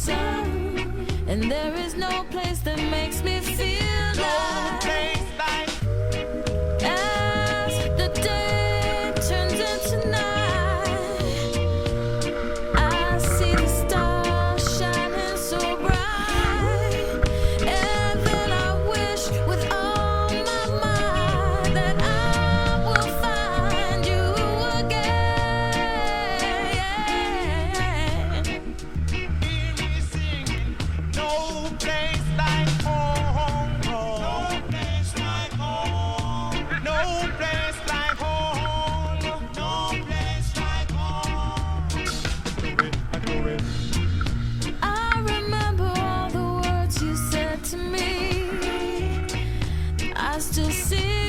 sun, and there is no place that makes me feel No place like as the day turns into night. I see the stars shining so bright, and then I wish with all my might that I will find you again. hear me singing. No place like home. No place like home. No place like home. No place like home. Do it. I remember all the words you said to me. I still see